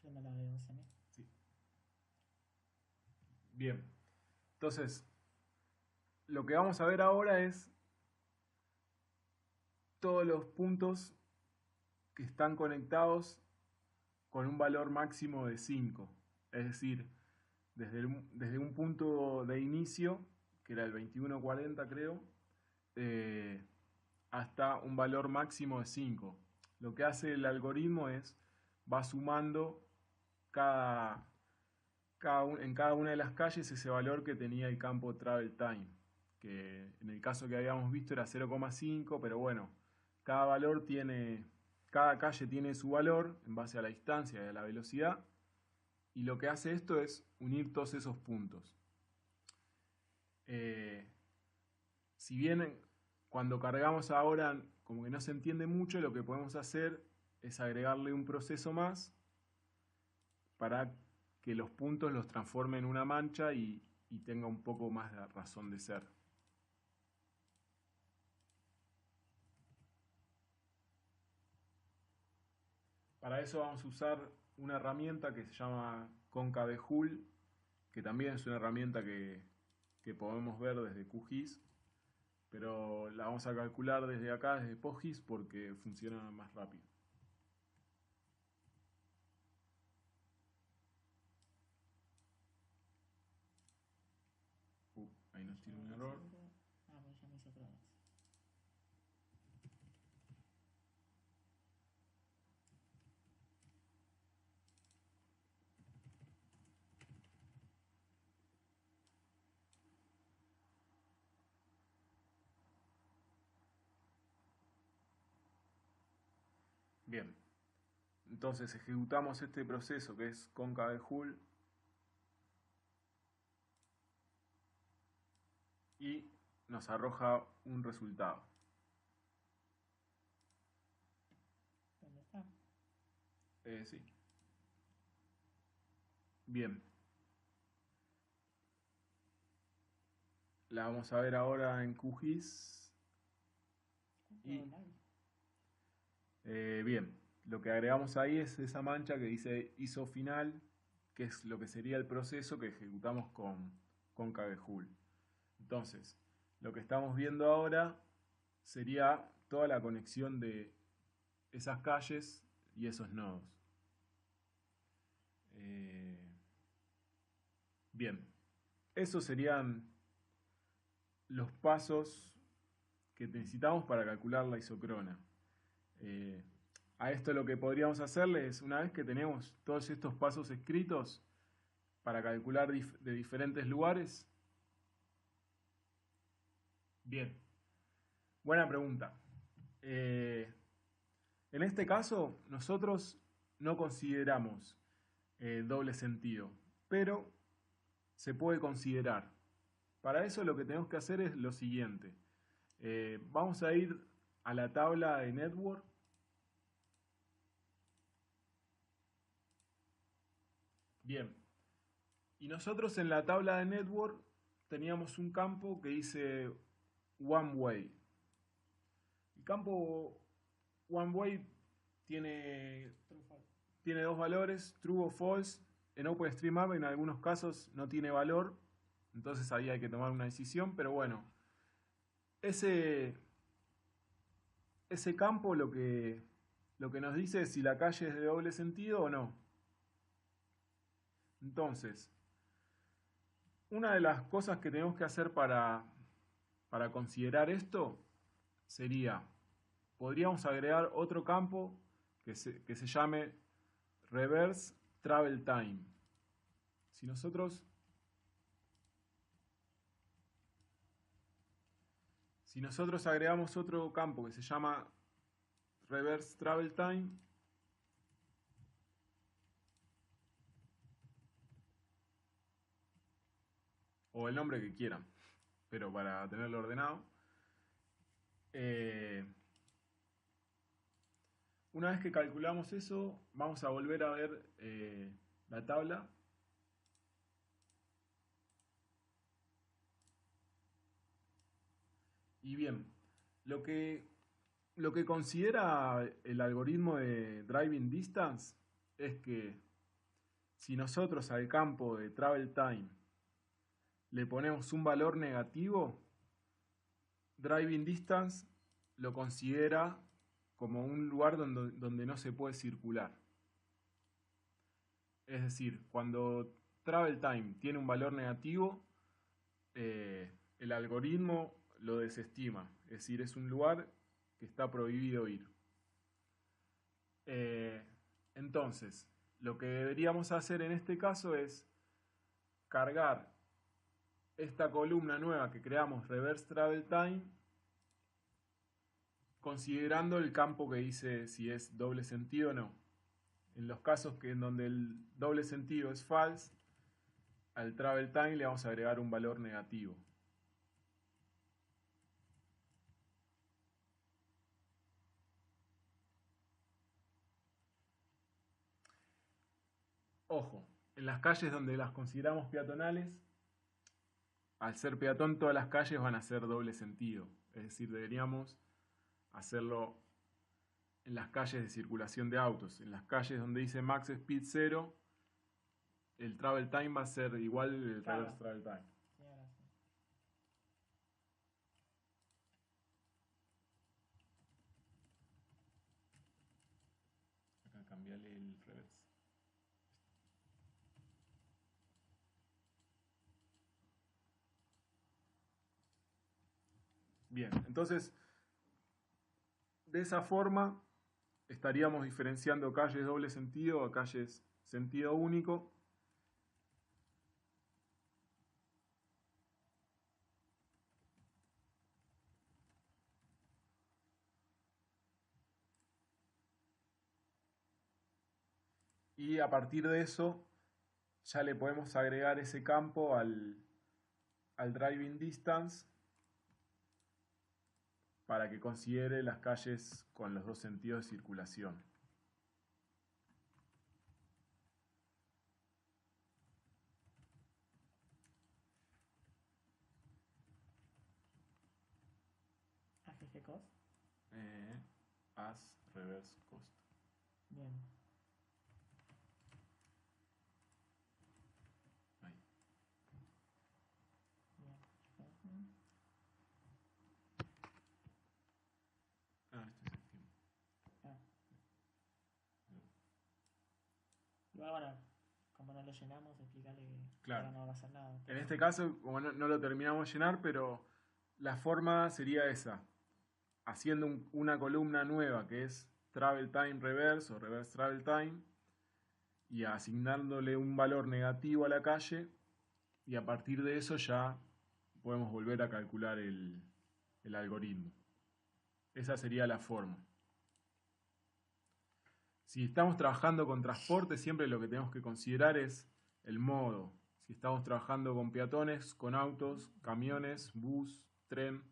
Yo no la veo, ¿sí? Sí. Bien. Entonces, lo que vamos a ver ahora es todos los puntos que están conectados con un valor máximo de 5. Es decir, desde un punto de inicio, que era el 2140 creo, hasta un valor máximo de 5. Lo que hace el algoritmo es, va sumando en cada una de las calles ese valor que tenía el campo travel time, que en el caso que habíamos visto era 0,5, pero bueno, cada calle tiene su valor en base a la distancia y a la velocidad, y lo que hace esto es unir todos esos puntos. Si bien cuando cargamos ahora como que no se entiende mucho, lo que podemos hacer es agregarle un proceso más para que los puntos los transforme en una mancha y tenga un poco más de razón de ser. Para eso vamos a usar una herramienta que se llama Concave Hull, que también es una herramienta que podemos ver desde QGIS, pero la vamos a calcular desde acá, desde PostGIS, porque funciona más rápido. Ahí nos tiene un error. Pues ya me hizo cronas. Bien, entonces ejecutamos este proceso que es Concave Hull y nos arroja un resultado. ¿Dónde está? Sí. Bien. La vamos a ver ahora en QGIS. Y, bien, lo que agregamos ahí es esa mancha que dice ISO final, que es lo que sería el proceso que ejecutamos con Concave Hull. Entonces, lo que estamos viendo ahora sería toda la conexión de esas calles y esos nodos. Bien, esos serían los pasos que necesitamos para calcular la isocrona. A esto lo que podríamos hacerle es, una vez que tenemos todos estos pasos escritos para calcular de diferentes lugares. Bien, buena pregunta. En este caso, nosotros no consideramos doble sentido, pero se puede considerar. Para eso lo que tenemos que hacer es lo siguiente. Vamos a ir a la tabla de network. Bien. Y nosotros en la tabla de network teníamos un campo que dice one way. El campo one way tiene dos valores, true o false. En OpenStreetMap en algunos casos no tiene valor, entonces ahí hay que tomar una decisión, pero bueno, ese campo lo que nos dice es si la calle es de doble sentido o no. Entonces, una de las cosas que tenemos que hacer para considerar esto sería, podríamos agregar otro campo que se llame Reverse Travel Time. Si nosotros agregamos otro campo que se llama Reverse Travel Time, o el nombre que quieran, pero para tenerlo ordenado. Una vez que calculamos eso, vamos a volver a ver la tabla. Y bien, lo que considera el algoritmo de Driving Distance es que si nosotros al campo de Travel Time le ponemos un valor negativo, Driving Distance lo considera como un lugar donde no se puede circular. Es decir, cuando Travel Time tiene un valor negativo, el algoritmo lo desestima. Es decir, es un lugar que está prohibido ir. Entonces, lo que deberíamos hacer en este caso es cargar esta columna nueva que creamos, Reverse Travel Time, considerando el campo que dice si es doble sentido o no. En los casos en donde el doble sentido es false, al Travel Time le vamos a agregar un valor negativo. Ojo, en las calles donde las consideramos peatonales, al ser peatón todas las calles van a ser doble sentido. Es decir, deberíamos hacerlo en las calles de circulación de autos. En las calles donde dice max speed 0, el travel time va a ser igual al reverse travel time. Acá cambiarle el reverse. Bien, entonces de esa forma estaríamos diferenciando calles doble sentido a calles sentido único. Y a partir de eso ya le podemos agregar ese campo al driving distance para que considere las calles con los dos sentidos de circulación. AGG cost. As reverse cost. Bien. Ahí. Bien. Este es el tiempo. Igual, bueno, como no lo llenamos, explicarle que Claro. ahora no va a hacer nada. En este caso, como no lo terminamos de llenar, pero la forma sería esa. Haciendo una columna nueva que es Travel Time Reverse o Reverse Travel Time y asignándole un valor negativo a la calle, y a partir de eso ya podemos volver a calcular el algoritmo. Esa sería la forma. Si estamos trabajando con transporte, siempre lo que tenemos que considerar es el modo. Si estamos trabajando con peatones, con autos, camiones, bus, tren,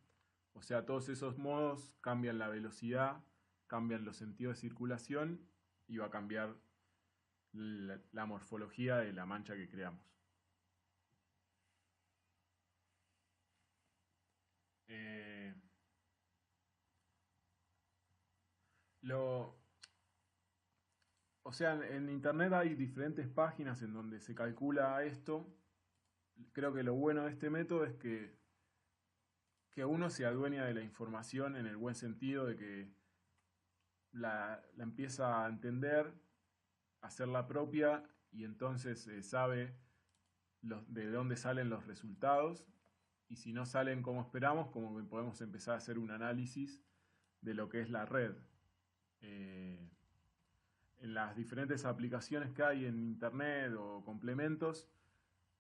o sea, todos esos modos cambian la velocidad, cambian los sentidos de circulación y va a cambiar la morfología de la mancha que creamos. O sea, en internet hay diferentes páginas en donde se calcula esto. Creo que lo bueno de este método es que uno se adueña de la información en el buen sentido de que la empieza a entender, a hacerla propia y entonces sabe de dónde salen los resultados, y si no salen como esperamos, como que podemos empezar a hacer un análisis de lo que es la red. En las diferentes aplicaciones que hay en internet o complementos,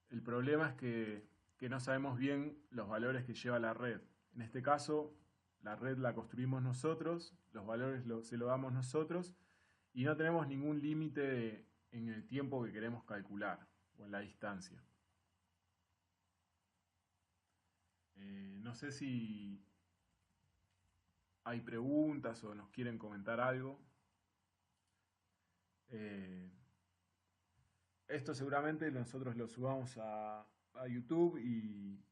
el problema es que no sabemos bien los valores que lleva la red. En este caso, la red la construimos nosotros, los valores se los damos nosotros y no tenemos ningún límite en el tiempo que queremos calcular o en la distancia. No sé si hay preguntas o nos quieren comentar algo. Esto seguramente nosotros lo subamos a YouTube y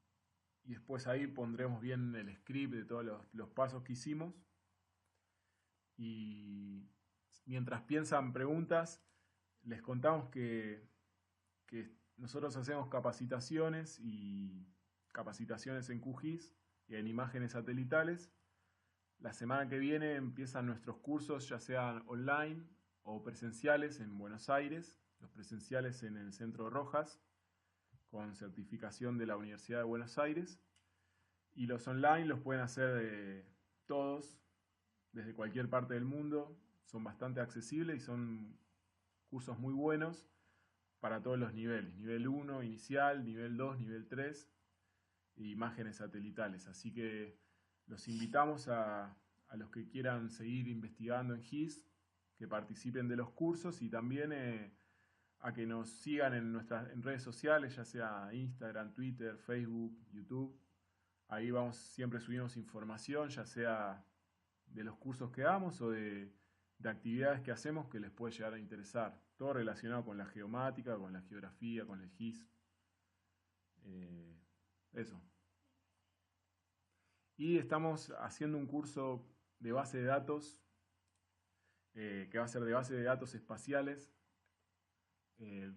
después ahí pondremos bien el script de todos los pasos que hicimos. Y mientras piensan preguntas, les contamos que nosotros hacemos capacitaciones en QGIS y en imágenes satelitales. La semana que viene empiezan nuestros cursos, ya sean online o presenciales en Buenos Aires, los presenciales en el Centro Rojas, con certificación de la Universidad de Buenos Aires, y los online los pueden hacer todos, desde cualquier parte del mundo, son bastante accesibles y son cursos muy buenos para todos los niveles, nivel 1 inicial, nivel 2, nivel 3, e imágenes satelitales, así que los invitamos a los que quieran seguir investigando en GIS, que participen de los cursos y también a que nos sigan en redes sociales, ya sea Instagram, Twitter, Facebook, YouTube. Ahí siempre subimos información, ya sea de los cursos que damos o de actividades que hacemos que les puede llegar a interesar. Todo relacionado con la geomática, con la geografía, con el GIS. Eso. Y estamos haciendo un curso de base de datos, que va a ser de base de datos espaciales.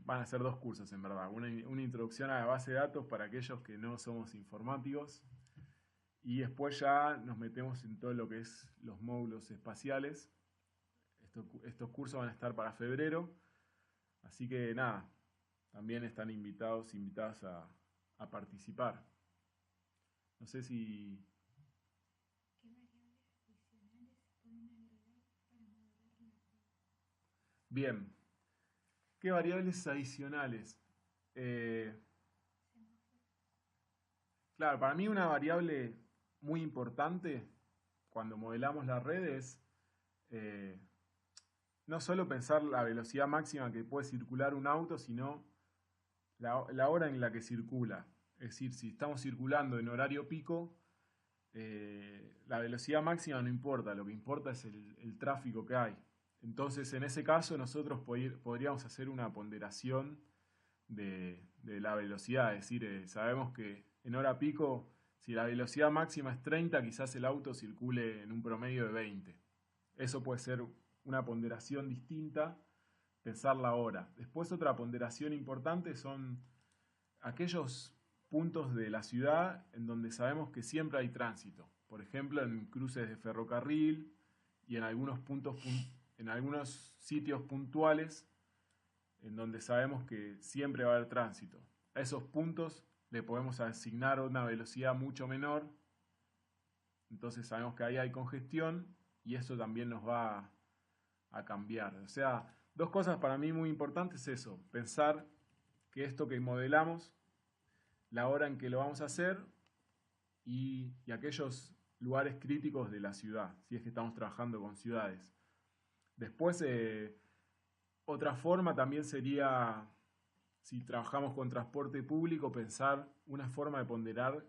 Van a ser dos cursos en verdad. Una introducción a la base de datos para aquellos que no somos informáticos. Y después ya nos metemos en todo lo que es los módulos espaciales. Estos cursos van a estar para febrero. Así que nada, también están invitadas a participar. No sé si... ¿Qué variables adicionales pueden agregar para modelar la red? Bien. ¿Qué variables adicionales? Claro, para mí una variable muy importante cuando modelamos la red es no solo pensar la velocidad máxima que puede circular un auto, sino la hora en la que circula. Es decir, si estamos circulando en horario pico, la velocidad máxima no importa, lo que importa es el tráfico que hay. Entonces, en ese caso, nosotros podríamos hacer una ponderación de la velocidad. Es decir, sabemos que en hora pico, si la velocidad máxima es 30, quizás el auto circule en un promedio de 20. Eso puede ser una ponderación distinta, pensar la hora. Después otra ponderación importante son aquellos puntos de la ciudad en donde sabemos que siempre hay tránsito. Por ejemplo, en cruces de ferrocarril y en algunos sitios puntuales en donde sabemos que siempre va a haber tránsito. A esos puntos le podemos asignar una velocidad mucho menor, entonces sabemos que ahí hay congestión y eso también nos va a cambiar. O sea, dos cosas para mí muy importantes es eso, pensar que esto que modelamos, la hora en que lo vamos a hacer y aquellos lugares críticos de la ciudad, si es que estamos trabajando con ciudades. Después, otra forma también sería, si trabajamos con transporte público, pensar una forma de ponderar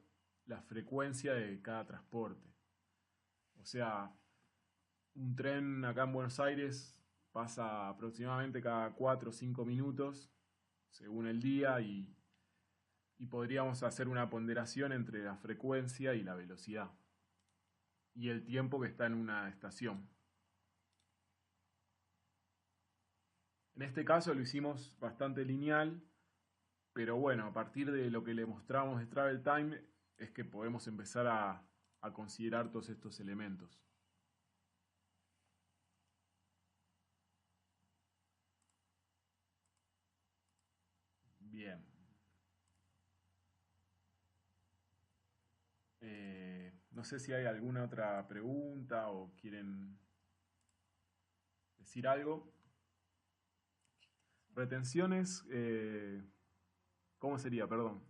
la frecuencia de cada transporte. O sea, un tren acá en Buenos Aires pasa aproximadamente cada 4 o 5 minutos, según el día, y podríamos hacer una ponderación entre la frecuencia y la velocidad, y el tiempo que está en una estación. En este caso lo hicimos bastante lineal, pero bueno, a partir de lo que le mostramos de Travel Time es que podemos empezar a considerar todos estos elementos. Bien. No sé si hay alguna otra pregunta o quieren decir algo. Retenciones, ¿cómo sería? Perdón.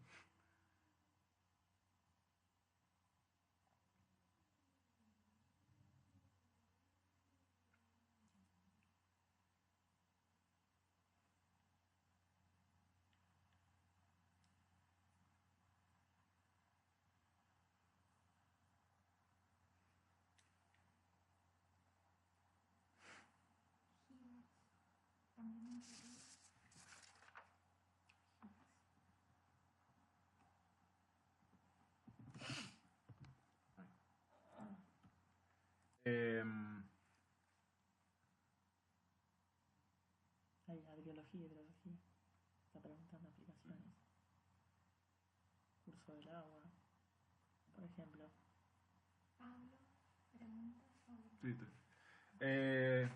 más arriba. Hay agriología, hidrología. Está preguntando aplicaciones. Curso del agua, por ejemplo. Pablo pregunta sobre... Sí, eh,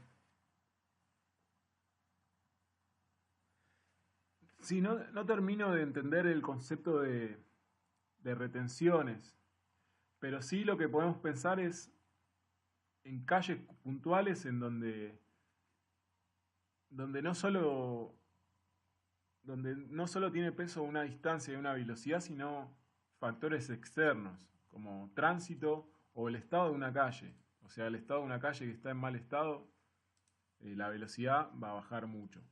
sí, no termino de entender el concepto de retenciones, pero sí lo que podemos pensar es en calles puntuales en donde no solo tiene peso una distancia y una velocidad, sino factores externos, como tránsito o el estado de una calle. O sea, el estado de una calle que está en mal estado, la velocidad va a bajar mucho.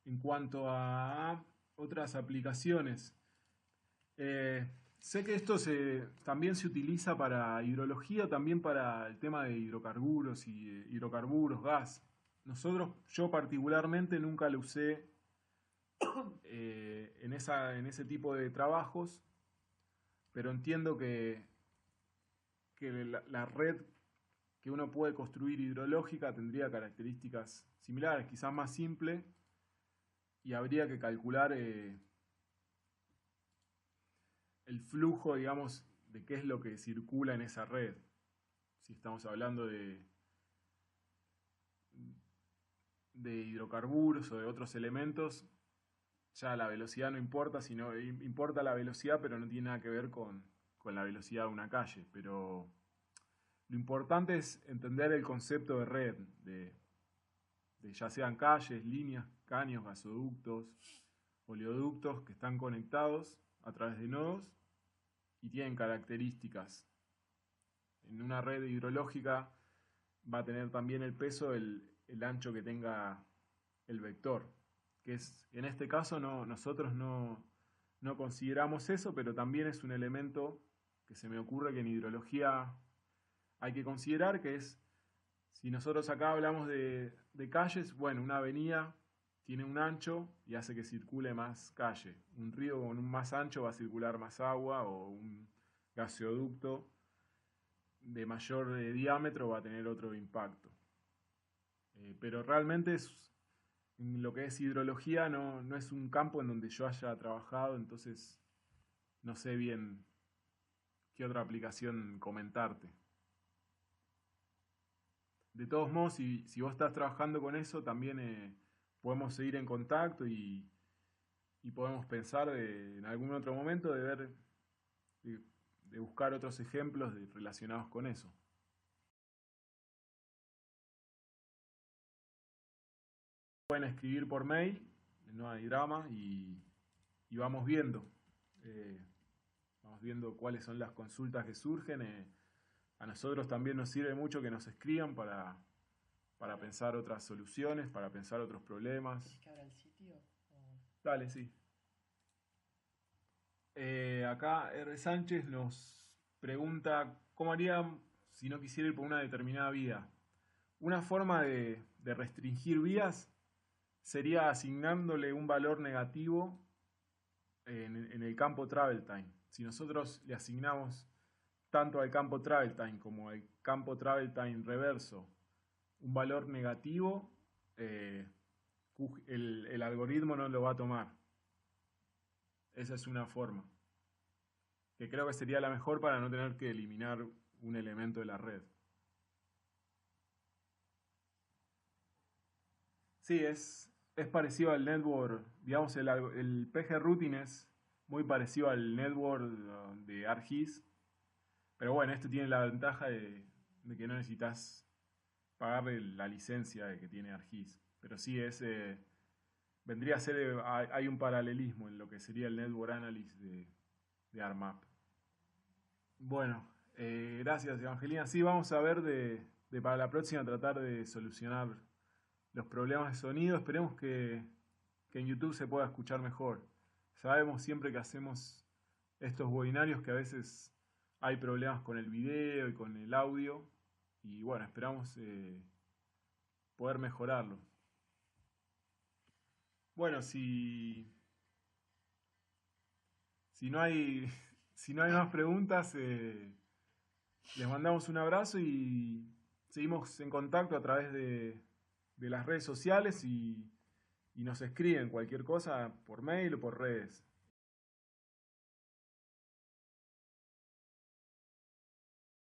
En cuanto a otras aplicaciones, sé que esto también se utiliza para hidrología, también para el tema de hidrocarburos y hidrocarburos, gas. Yo particularmente nunca lo usé en ese tipo de trabajos, pero entiendo que la red que uno puede construir hidrológica tendría características similares, quizás más simple, y habría que calcular el flujo, digamos, de qué es lo que circula en esa red. Si estamos hablando de hidrocarburos o de otros elementos, ya la velocidad no importa, sino importa la velocidad, pero no tiene nada que ver con la velocidad de una calle. Pero lo importante es entender el concepto de red, de ya sean calles, líneas, caños, gasoductos, oleoductos que están conectados a través de nodos y tienen características. En una red hidrológica va a tener también el peso el ancho que tenga el vector, que es, en este caso nosotros no consideramos eso, pero también es un elemento que se me ocurre que en hidrología hay que considerar, que es, si nosotros acá hablamos de calles, bueno, una avenida tiene un ancho y hace que circule más calle. Un río con un más ancho va a circular más agua, o un gasoducto de mayor diámetro va a tener otro impacto. Pero realmente en lo que es hidrología no es un campo en donde yo haya trabajado, entonces no sé bien qué otra aplicación comentarte. De todos modos, si vos estás trabajando con eso, también podemos seguir en contacto y podemos pensar en algún otro momento de ver, de buscar otros ejemplos relacionados con eso. Pueden escribir por mail, no hay drama, y vamos viendo. Vamos viendo cuáles son las consultas que surgen. A nosotros también nos sirve mucho que nos escriban para pensar otras soluciones, para pensar otros problemas. ¿Querés que abra el sitio? Dale, sí. Acá R. Sánchez nos pregunta cómo harían si no quisiera ir por una determinada vía. Una forma de restringir vías sería asignándole un valor negativo en el campo travel time. Si nosotros le asignamos tanto al campo travel time como al campo travel time reverso un valor negativo, el algoritmo no lo va a tomar. Esa es una forma, que creo que sería la mejor para no tener que eliminar un elemento de la red. Sí, es parecido al network, digamos, el PG-Routing es muy parecido al network de ArcGIS, pero bueno, este tiene la ventaja de que no necesitas pagarle la licencia que tiene ArcGIS. Pero sí, vendría a ser, hay un paralelismo en lo que sería el Network Analysis de ARMAP. Bueno, gracias Evangelina. Sí, vamos a ver para la próxima tratar de solucionar los problemas de sonido. Esperemos que en YouTube se pueda escuchar mejor. Sabemos siempre que hacemos estos webinarios que a veces hay problemas con el video y con el audio. Y bueno, esperamos poder mejorarlo. Bueno, si no hay, si no hay más preguntas, les mandamos un abrazo y seguimos en contacto a través de las redes sociales y nos escriben cualquier cosa por mail o por redes.